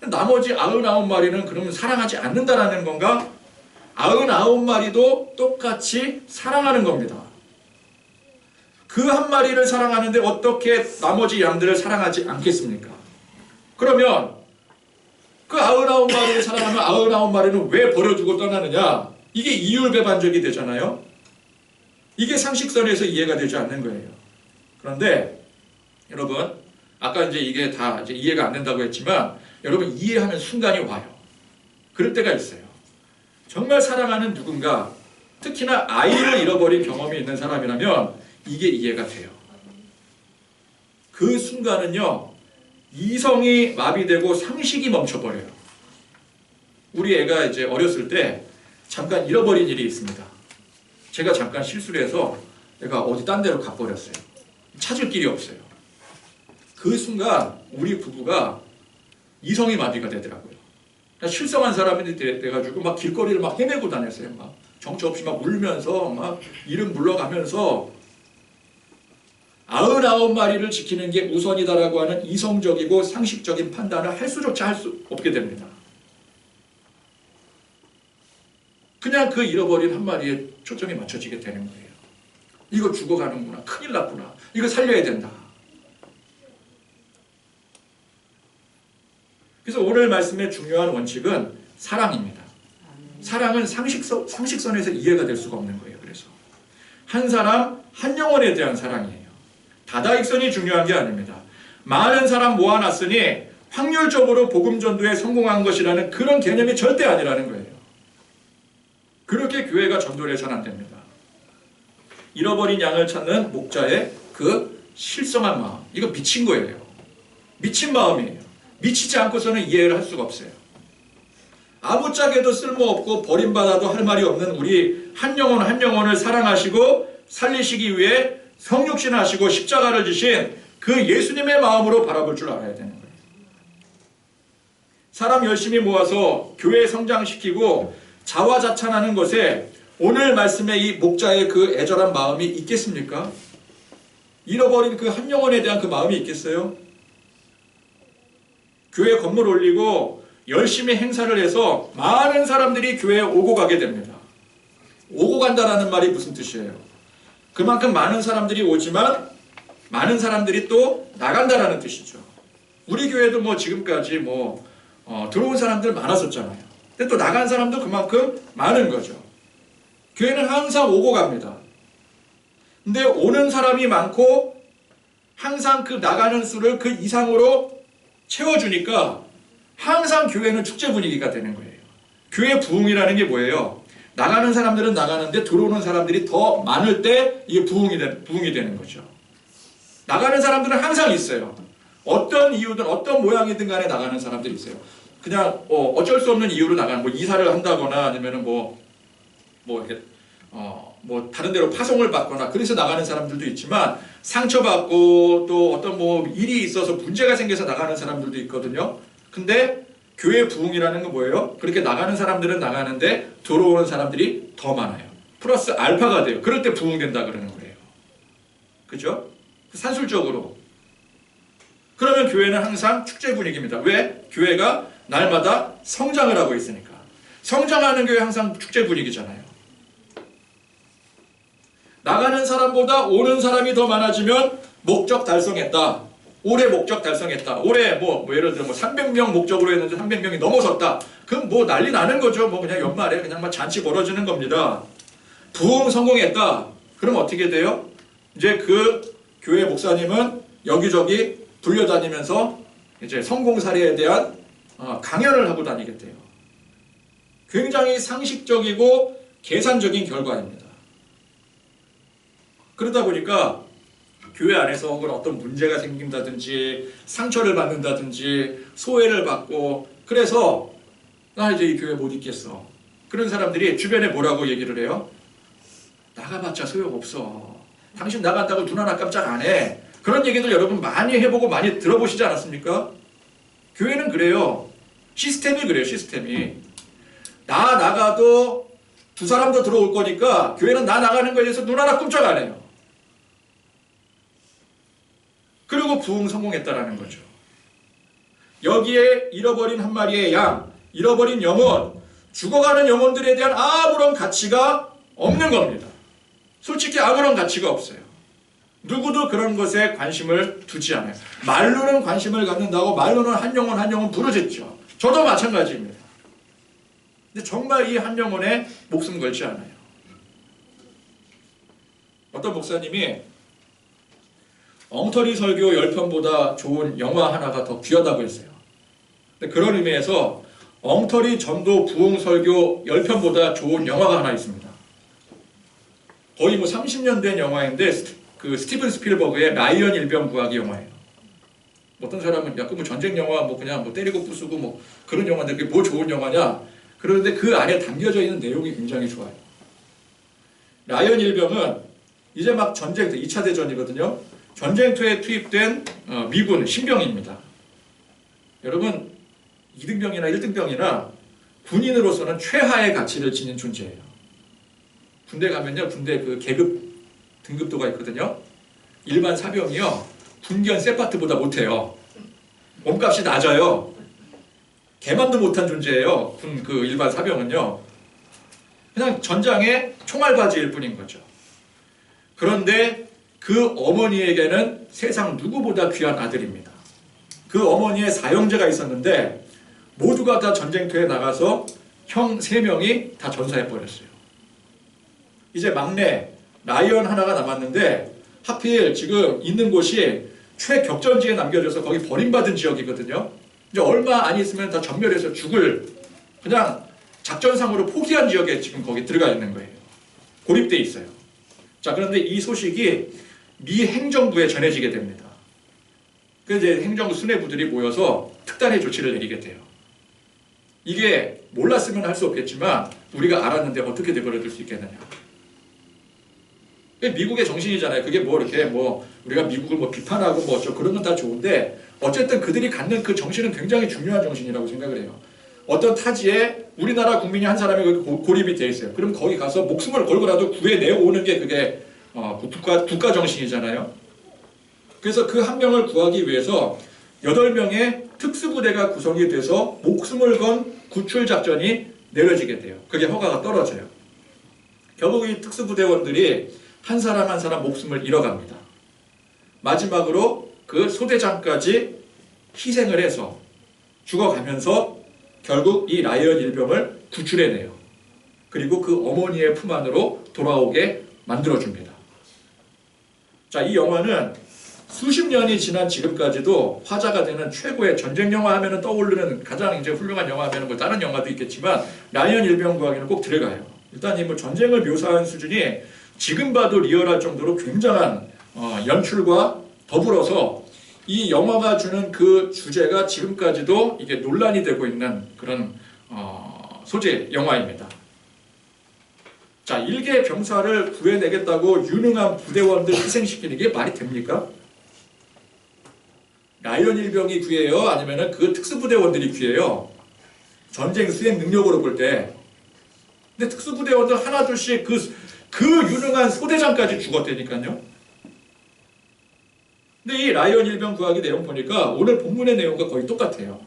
나머지 99마리는 그러면 사랑하지 않는다라는 건가? 99마리도 똑같이 사랑하는 겁니다. 그 한 마리를 사랑하는데 어떻게 나머지 양들을 사랑하지 않겠습니까? 그러면 그 99마리를 사랑하면 99마리는 왜 버려두고 떠나느냐? 이게 이율배반적이 되잖아요. 이게 상식선에서 이해가 되지 않는 거예요. 그런데 여러분, 아까 이게 다 이해가 안 된다고 했지만 여러분 이해하는 순간이 와요. 그럴 때가 있어요. 정말 사랑하는 누군가, 특히나 아이를 잃어버린 경험이 있는 사람이라면 이게 이해가 돼요. 그 순간은요, 이성이 마비되고 상식이 멈춰버려요. 우리 애가 이제 어렸을 때 잠깐 잃어버린 일이 있습니다. 제가 잠깐 실수를 해서 애가 어디 딴 데로 가버렸어요. 찾을 길이 없어요. 그 순간 우리 부부가 이성이 마비가 되더라고요. 실성한 사람이 돼가지고 막 길거리를 막 헤매고 다녔어요. 막 정처 없이 막 울면서 막 이름 불러가면서 99마리를 지키는 게 우선이다라고 하는 이성적이고 상식적인 판단을 할 수조차 할 수 없게 됩니다. 그냥 그 잃어버린 한 마리에 초점이 맞춰지게 되는 거예요. 이거 죽어가는구나. 큰일 났구나. 이거 살려야 된다. 그래서 오늘 말씀의 중요한 원칙은 사랑입니다. 사랑은 상식선에서 이해가 될 수가 없는 거예요. 그래서 한 사람, 한 영혼에 대한 사랑이에요. 다다익선이 중요한 게 아닙니다. 많은 사람 모아놨으니 확률적으로 복음 전도에 성공한 것이라는 그런 개념이 절대 아니라는 거예요. 그렇게 교회가 전도를 해서는 안 됩니다. 잃어버린 양을 찾는 목자의 그 실성한 마음, 이거 미친 거예요. 미친 마음이에요. 미치지 않고서는 이해를 할 수가 없어요. 아무짝에도 쓸모없고 버림받아도 할 말이 없는 우리 한 영혼 한 영혼을 사랑하시고 살리시기 위해 성육신하시고 십자가를 지신 그 예수님의 마음으로 바라볼 줄 알아야 되는 거예요. 사람 열심히 모아서 교회 성장시키고 자화자찬하는 것에 오늘 말씀의 이 목자의 그 애절한 마음이 있겠습니까? 잃어버린 그 한 영혼에 대한 그 마음이 있겠어요? 교회 건물 올리고 열심히 행사를 해서 많은 사람들이 교회에 오고 가게 됩니다. 오고 간다라는 말이 무슨 뜻이에요? 그만큼 많은 사람들이 오지만 많은 사람들이 또 나간다라는 뜻이죠. 우리 교회도 뭐 지금까지 들어온 사람들 많았었잖아요. 근데 또 나간 사람도 그만큼 많은 거죠. 교회는 항상 오고 갑니다. 근데 오는 사람이 많고 항상 그 나가는 수를 그 이상으로 채워주니까 항상 교회는 축제 분위기가 되는 거예요. 교회 부흥이라는 게 뭐예요? 나가는 사람들은 나가는데 들어오는 사람들이 더 많을 때 이게 부흥이 되는 거죠. 나가는 사람들은 항상 있어요. 어떤 이유든 어떤 모양이든 간에 나가는 사람들이 있어요. 그냥 어쩔 수 없는 이유로 나가는, 이사를 한다거나 아니면은 다른 데로 파송을 받거나 그래서 나가는 사람들도 있지만, 상처받고 또 어떤 일이 있어서 문제가 생겨서 나가는 사람들도 있거든요. 근데 교회 부흥이라는 건 뭐예요? 그렇게 나가는 사람들은 나가는데 들어오는 사람들이 더 많아요. 플러스 알파가 돼요. 그럴 때 부흥된다 그러는 거예요. 그죠? 산술적으로. 그러면 교회는 항상 축제 분위기입니다. 왜? 교회가 날마다 성장을 하고 있으니까. 성장하는 교회 항상 축제 분위기잖아요. 나가는 사람보다 오는 사람이 더 많아지면 목적 달성했다. 올해 목적 달성했다. 올해 뭐 예를 들어 뭐 300명 목적으로 했는데 300명이 넘어섰다. 그럼 뭐 난리 나는 거죠. 뭐 그냥 연말에 그냥 막 잔치 벌어지는 겁니다. 부흥 성공했다. 그럼 어떻게 돼요? 이제 그 교회 목사님은 여기저기 불려다니면서 이제 성공 사례에 대한 강연을 하고 다니게 돼요. 굉장히 상식적이고 계산적인 결과입니다. 그러다 보니까 교회 안에서 혹은 어떤 문제가 생긴다든지 상처를 받는다든지 소외를 받고 그래서 나 이제 이 교회 못 있겠어. 그런 사람들이 주변에 뭐라고 얘기를 해요? 나가봤자 소용없어. 당신 나간다고 눈 하나 깜짝 안 해. 그런 얘기들 여러분 많이 해보고 많이 들어보시지 않았습니까? 교회는 그래요. 시스템이 그래요. 시스템이. 나 나가도 두 사람 더 들어올 거니까 교회는 나 나가는 거에 대해서 눈 하나 끔짝 안 해요. 그리고 부흥 성공했다라는 거죠. 여기에 잃어버린 한 마리의 양, 잃어버린 영혼, 죽어가는 영혼들에 대한 아무런 가치가 없는 겁니다. 솔직히 아무런 가치가 없어요. 누구도 그런 것에 관심을 두지 않아요. 말로는 관심을 갖는다고 말로는 한 영혼 부르짖죠. 저도 마찬가지입니다. 근데 정말 이 한 영혼에 목숨 걸지 않아요. 어떤 목사님이 엉터리 설교 10편보다 좋은 영화 하나가 더 귀하다고 했어요. 근데 그런 의미에서 엉터리 전도 부흥 설교 10편보다 좋은 영화가 하나 있습니다. 거의 뭐 30년 된 영화인데 그 스티븐 스필버그의 라이언 일병 구하기 영화예요. 어떤 사람은 야, 그 뭐 전쟁 영화 뭐 그냥 뭐 때리고 부수고 뭐 그런 영화인데 그게 뭐 좋은 영화냐? 그런데 그 안에 담겨져 있는 내용이 굉장히 좋아요. 라이언 일병은 이제 막 전쟁터 2차 대전이거든요. 전쟁터에 투입된 미군 신병입니다. 여러분 2등병이나 1등병이나 군인으로서는 최하의 가치를 지닌 존재예요. 군대 가면요, 군대 그 계급 등급도가 있거든요. 일반 사병이요, 군견 세파트보다 못해요. 몸값이 낮아요. 개만도 못한 존재예요. 군 그 일반 사병은요. 그냥 전장에 총알바지일 뿐인 거죠. 그런데 그 어머니에게는 세상 누구보다 귀한 아들입니다. 그 어머니의 사형제가 있었는데 모두가 다 전쟁터에 나가서 형 3명이 다 전사해버렸어요. 이제 막내 라이언 하나가 남았는데 하필 지금 있는 곳이 최격전지에 남겨져서 거기 버림받은 지역이거든요. 이제 얼마 안 있으면 다 전멸해서 죽을 그냥 작전상으로 포기한 지역에 지금 거기 들어가 있는 거예요. 고립돼 있어요. 자, 그런데 이 소식이 미 행정부에 전해지게 됩니다. 그래서 이제 행정부 수뇌부들이 모여서 특단의 조치를 내리게 돼요. 이게 몰랐으면 할 수 없겠지만 우리가 알았는데 어떻게 내버려둘 수 있겠느냐. 미국의 정신이잖아요. 그게 뭐 이렇게 뭐 우리가 미국을 뭐 비판하고 뭐 어쩌고 그런 건 다 좋은데 어쨌든 그들이 갖는 그 정신은 굉장히 중요한 정신이라고 생각을 해요. 어떤 타지에 우리나라 국민이 한 사람이 고립이 돼 있어요. 그럼 거기 가서 목숨을 걸고라도 구해내고 오는 게 그게 국가 정신이잖아요. 그래서 그 한 명을 구하기 위해서 8명의 특수부대가 구성이 돼서 목숨을 건 구출 작전이 내려지게 돼요. 그게 허가가 떨어져요. 결국 이 특수부대원들이 한 사람 한 사람 목숨을 잃어갑니다. 마지막으로 그 소대장까지 희생을 해서 죽어가면서 결국 이 라이언 일병을 구출해내요. 그리고 그 어머니의 품 안으로 돌아오게 만들어줍니다. 자, 이 영화는 수십 년이 지난 지금까지도 화제가 되는 최고의 전쟁 영화 하면은 떠오르는 가장 이제 훌륭한 영화 하면은 뭐 다른 영화도 있겠지만 라이언 일병 구하기는 꼭 들어가요. 일단 이 뭐 전쟁을 묘사한 수준이 지금 봐도 리얼할 정도로 굉장한 연출과 더불어서 이 영화가 주는 그 주제가 지금까지도 이게 논란이 되고 있는 그런 소재 영화입니다. 자, 일개 병사를 구해내겠다고 유능한 부대원들 희생시키는 게 말이 됩니까? 라이언 일병이 구해요? 아니면 그 특수부대원들이 구해요? 전쟁 수행 능력으로 볼 때. 근데 특수부대원들 하나 둘씩 그 유능한 소대장까지 죽었다니까요. 근데 이 라이언 일병 구하기 내용 보니까 오늘 본문의 내용과 거의 똑같아요.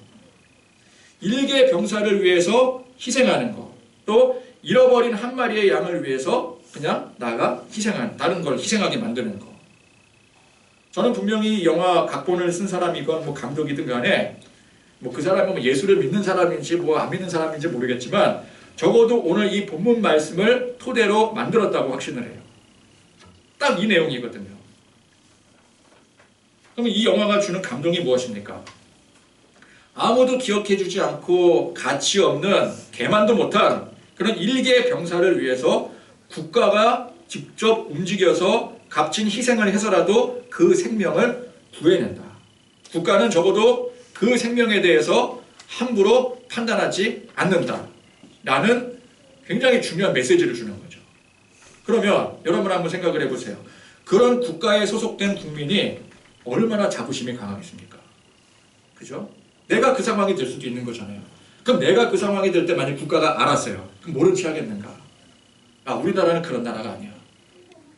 일개 병사를 위해서 희생하는 거, 또 잃어버린 한 마리의 양을 위해서 그냥 나가 희생하는, 다른 걸 희생하게 만드는 거. 저는 분명히 영화 각본을 쓴 사람이건 뭐 감독이든 간에 뭐 그 사람은 뭐 예수를 믿는 사람인지 뭐 안 믿는 사람인지 모르겠지만 적어도 오늘 이 본문 말씀을 토대로 만들었다고 확신을 해요. 딱 이 내용이거든요. 그럼 이 영화가 주는 감동이 무엇입니까? 아무도 기억해주지 않고 가치 없는 개만도 못한 그런 일개 병사를 위해서 국가가 직접 움직여서 값진 희생을 해서라도 그 생명을 구해낸다. 국가는 적어도 그 생명에 대해서 함부로 판단하지 않는다. 라는 굉장히 중요한 메시지를 주는 거죠. 그러면 여러분 한번 생각을 해보세요. 그런 국가에 소속된 국민이 얼마나 자부심이 강하겠습니까? 그죠? 내가 그 상황이 될 수도 있는 거잖아요. 그럼 내가 그 상황이 될 때 만약 국가가 알았어요. 그럼 뭐를 취하겠는가? 아, 우리나라는 그런 나라가 아니야.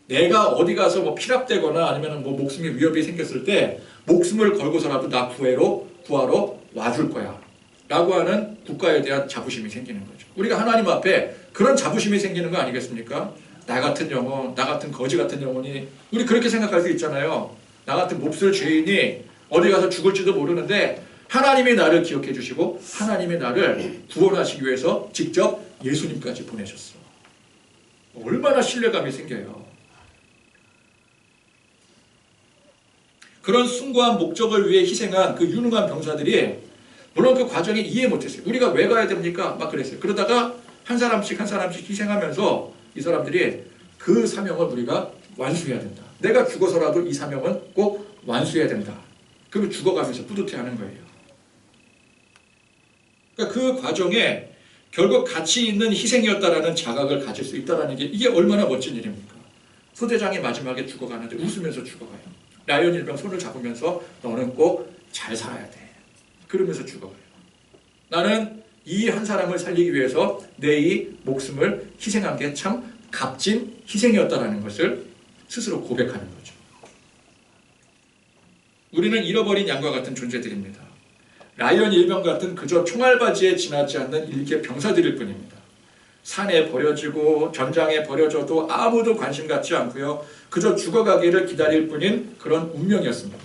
내가 어디 가서 뭐 피랍되거나 아니면 뭐 목숨에 위협이 생겼을 때 목숨을 걸고서라도 나 구하러 와줄 거야. 라고 하는 국가에 대한 자부심이 생기는 거죠. 우리가 하나님 앞에 그런 자부심이 생기는 거 아니겠습니까? 나 같은 영혼, 나 같은 거지 같은 영혼이 우리 그렇게 생각할 수 있잖아요. 나 같은 몹쓸 죄인이 어디 가서 죽을지도 모르는데 하나님이 나를 기억해 주시고 하나님이 나를 구원하시기 위해서 직접 예수님까지 보내셨어. 얼마나 신뢰감이 생겨요. 그런 숭고한 목적을 위해 희생한 그 유능한 병사들이 물론 그 과정에 이해 못했어요. 우리가 왜 가야 됩니까? 막 그랬어요. 그러다가 한 사람씩 희생하면서 이 사람들이 그 사명을 우리가 완수해야 된다. 내가 죽어서라도 이 사명은 꼭 완수해야 된다. 그러면 죽어가면서 뿌듯해하는 거예요. 그러니까 그 과정에 결국 가치 있는 희생이었다라는 자각을 가질 수 있다는 게 이게 얼마나 멋진 일입니까? 소대장이 마지막에 죽어가는데 웃으면서 죽어가요. 라이언 일병 손을 잡으면서 너는 꼭 잘 살아야 돼. 그러면서 죽어가요. 나는 이 한 사람을 살리기 위해서 내 이 목숨을 희생한 게 참 값진 희생이었다라는 것을 스스로 고백하는 거죠. 우리는 잃어버린 양과 같은 존재들입니다. 라이언 일병 같은 그저 총알바지에 지나지 않는 일개 병사들일 뿐입니다. 산에 버려지고 전장에 버려져도 아무도 관심 갖지 않고요. 그저 죽어가기를 기다릴 뿐인 그런 운명이었습니다.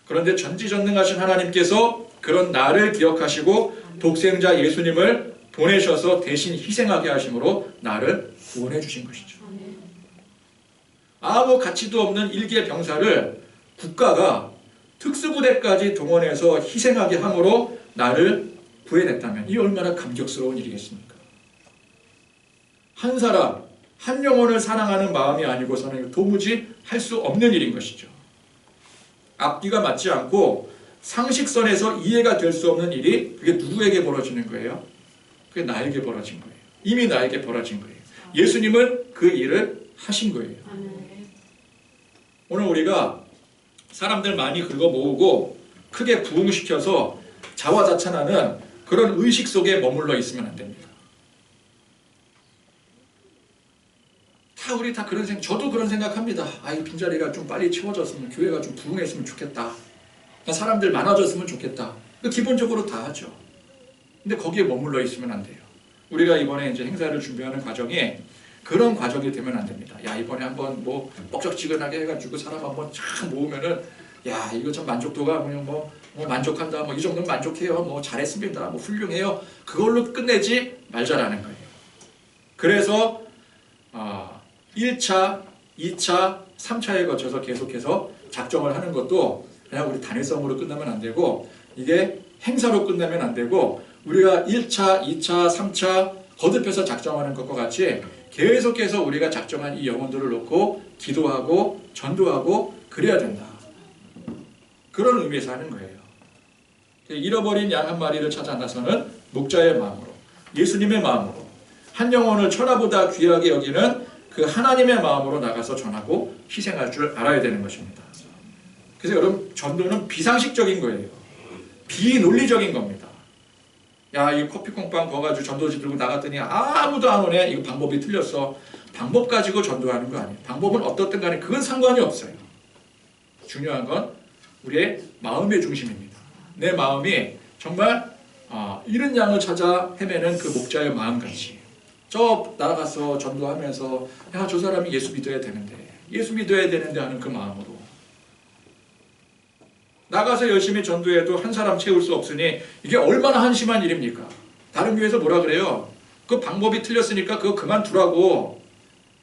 그런데 전지전능하신 하나님께서 그런 나를 기억하시고 독생자 예수님을 보내셔서 대신 희생하게 하심으로 나를 구원해 주신 것이죠. 아무 가치도 없는 일개 병사를 국가가 특수부대까지 동원해서 희생하게 함으로 나를 구해냈다면 이 얼마나 감격스러운 일이겠습니까? 한 사람, 한 영혼을 사랑하는 마음이 아니고서는 도무지 할 수 없는 일인 것이죠. 앞뒤가 맞지 않고 상식선에서 이해가 될 수 없는 일이 그게 누구에게 벌어지는 거예요? 그게 나에게 벌어진 거예요. 이미 나에게 벌어진 거예요. 예수님은 그 일을 하신 거예요. 오늘 우리가 사람들 많이 긁어 모으고 크게 부흥시켜서 자화자찬하는 그런 의식 속에 머물러 있으면 안 됩니다. 우리 다 그런 생각, 저도 그런 생각합니다. 이 빈자리가 좀 빨리 채워졌으면, 교회가 좀 부흥했으면 좋겠다. 사람들 많아졌으면 좋겠다. 기본적으로 다 하죠. 근데 거기에 머물러 있으면 안 돼요. 우리가 이번에 이제 행사를 준비하는 과정에 그런 과정이 되면 안 됩니다. 이번에 한번 뭐 뻑적지근하게 해가지고 사람 한번 쫙 모으면은 이거 참 만족도가 그냥 뭐 만족한다. 이 정도는 만족해요. 잘했습니다. 훌륭해요. 그걸로 끝내지 말자라는 거예요. 그래서 1차, 2차, 3차에 거쳐서 계속해서 작정을 하는 것도 그냥 우리 단일성으로 끝나면 안 되고 이게 행사로 끝나면 안 되고 우리가 1차, 2차, 3차 거듭해서 작정하는 것과 같이 계속해서 우리가 작정한 이 영혼들을 놓고 기도하고 전도하고 그래야 된다. 그런 의미에서 하는 거예요. 잃어버린 양 한 마리를 찾아 나서는 목자의 마음으로, 예수님의 마음으로, 한 영혼을 천하보다 귀하게 여기는 그 하나님의 마음으로 나가서 전하고 희생할 줄 알아야 되는 것입니다. 그래서 여러분, 전도는 비상식적인 거예요. 비논리적인 겁니다. 이 커피콩빵 거가지고 전도지 들고 나갔더니 아무도 안 오네. 이거 방법이 틀렸어. 방법 가지고 전도하는 거 아니에요. 방법은 어떻든 간에 그건 상관이 없어요. 중요한 건 우리의 마음의 중심입니다. 내 마음이 정말 잃은 양을 찾아 헤매는 그 목자의 마음같이 저 날아가서 전도하면서 저 사람이 예수 믿어야 되는데 하는 그 마음으로 나가서 열심히 전도해도 한 사람 채울 수 없으니 이게 얼마나 한심한 일입니까? 다른 교회에서 뭐라 그래요? 그 방법이 틀렸으니까 그거 그만두라고.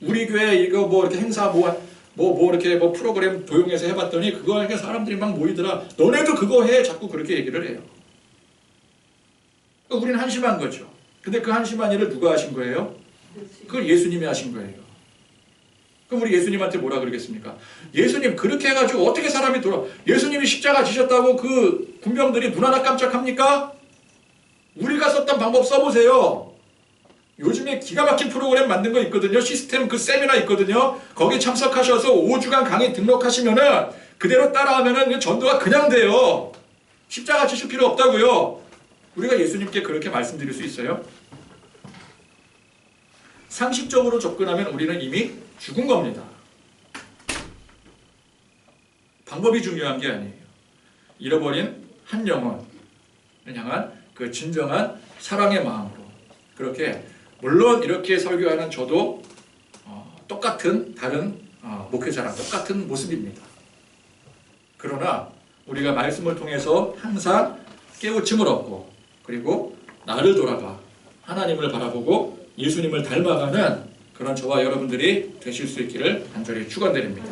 우리 교회 이거 뭐 이렇게 행사 이렇게 프로그램 도용해서 해봤더니 그거 하니까 사람들이 막 모이더라. 너네도 그거 해. 자꾸 그렇게 얘기를 해요. 그러니까 우리는 한심한 거죠. 근데 그 한심한 일을 누가 하신 거예요? 그걸 예수님이 하신 거예요. 그럼 우리 예수님한테 뭐라 그러겠습니까? 예수님 그렇게 해가지고 어떻게 사람이 예수님이 십자가 지셨다고 그 군병들이 눈 하나 깜짝합니까? 우리가 썼던 방법 써보세요. 요즘에 기가 막힌 프로그램 만든 거 있거든요. 시스템 그 세미나 있거든요. 거기 참석하셔서 5주간 강의 등록하시면은 그대로 따라하면은 전도가 그냥 돼요. 십자가 지실 필요 없다고요. 우리가 예수님께 그렇게 말씀드릴 수 있어요? 상식적으로 접근하면 우리는 이미 죽은 겁니다. 방법이 중요한 게 아니에요. 잃어버린 한 영혼을 향한 그 진정한 사랑의 마음으로 그렇게 물론 이렇게 설교하는 저도 똑같은 다른 목회자랑 똑같은 모습입니다. 그러나 우리가 말씀을 통해서 항상 깨우침을 얻고 그리고 나를 돌아봐 하나님을 바라보고 예수님을 닮아가는 그런 저와 여러분들이 되실 수 있기를 간절히 축원드립니다.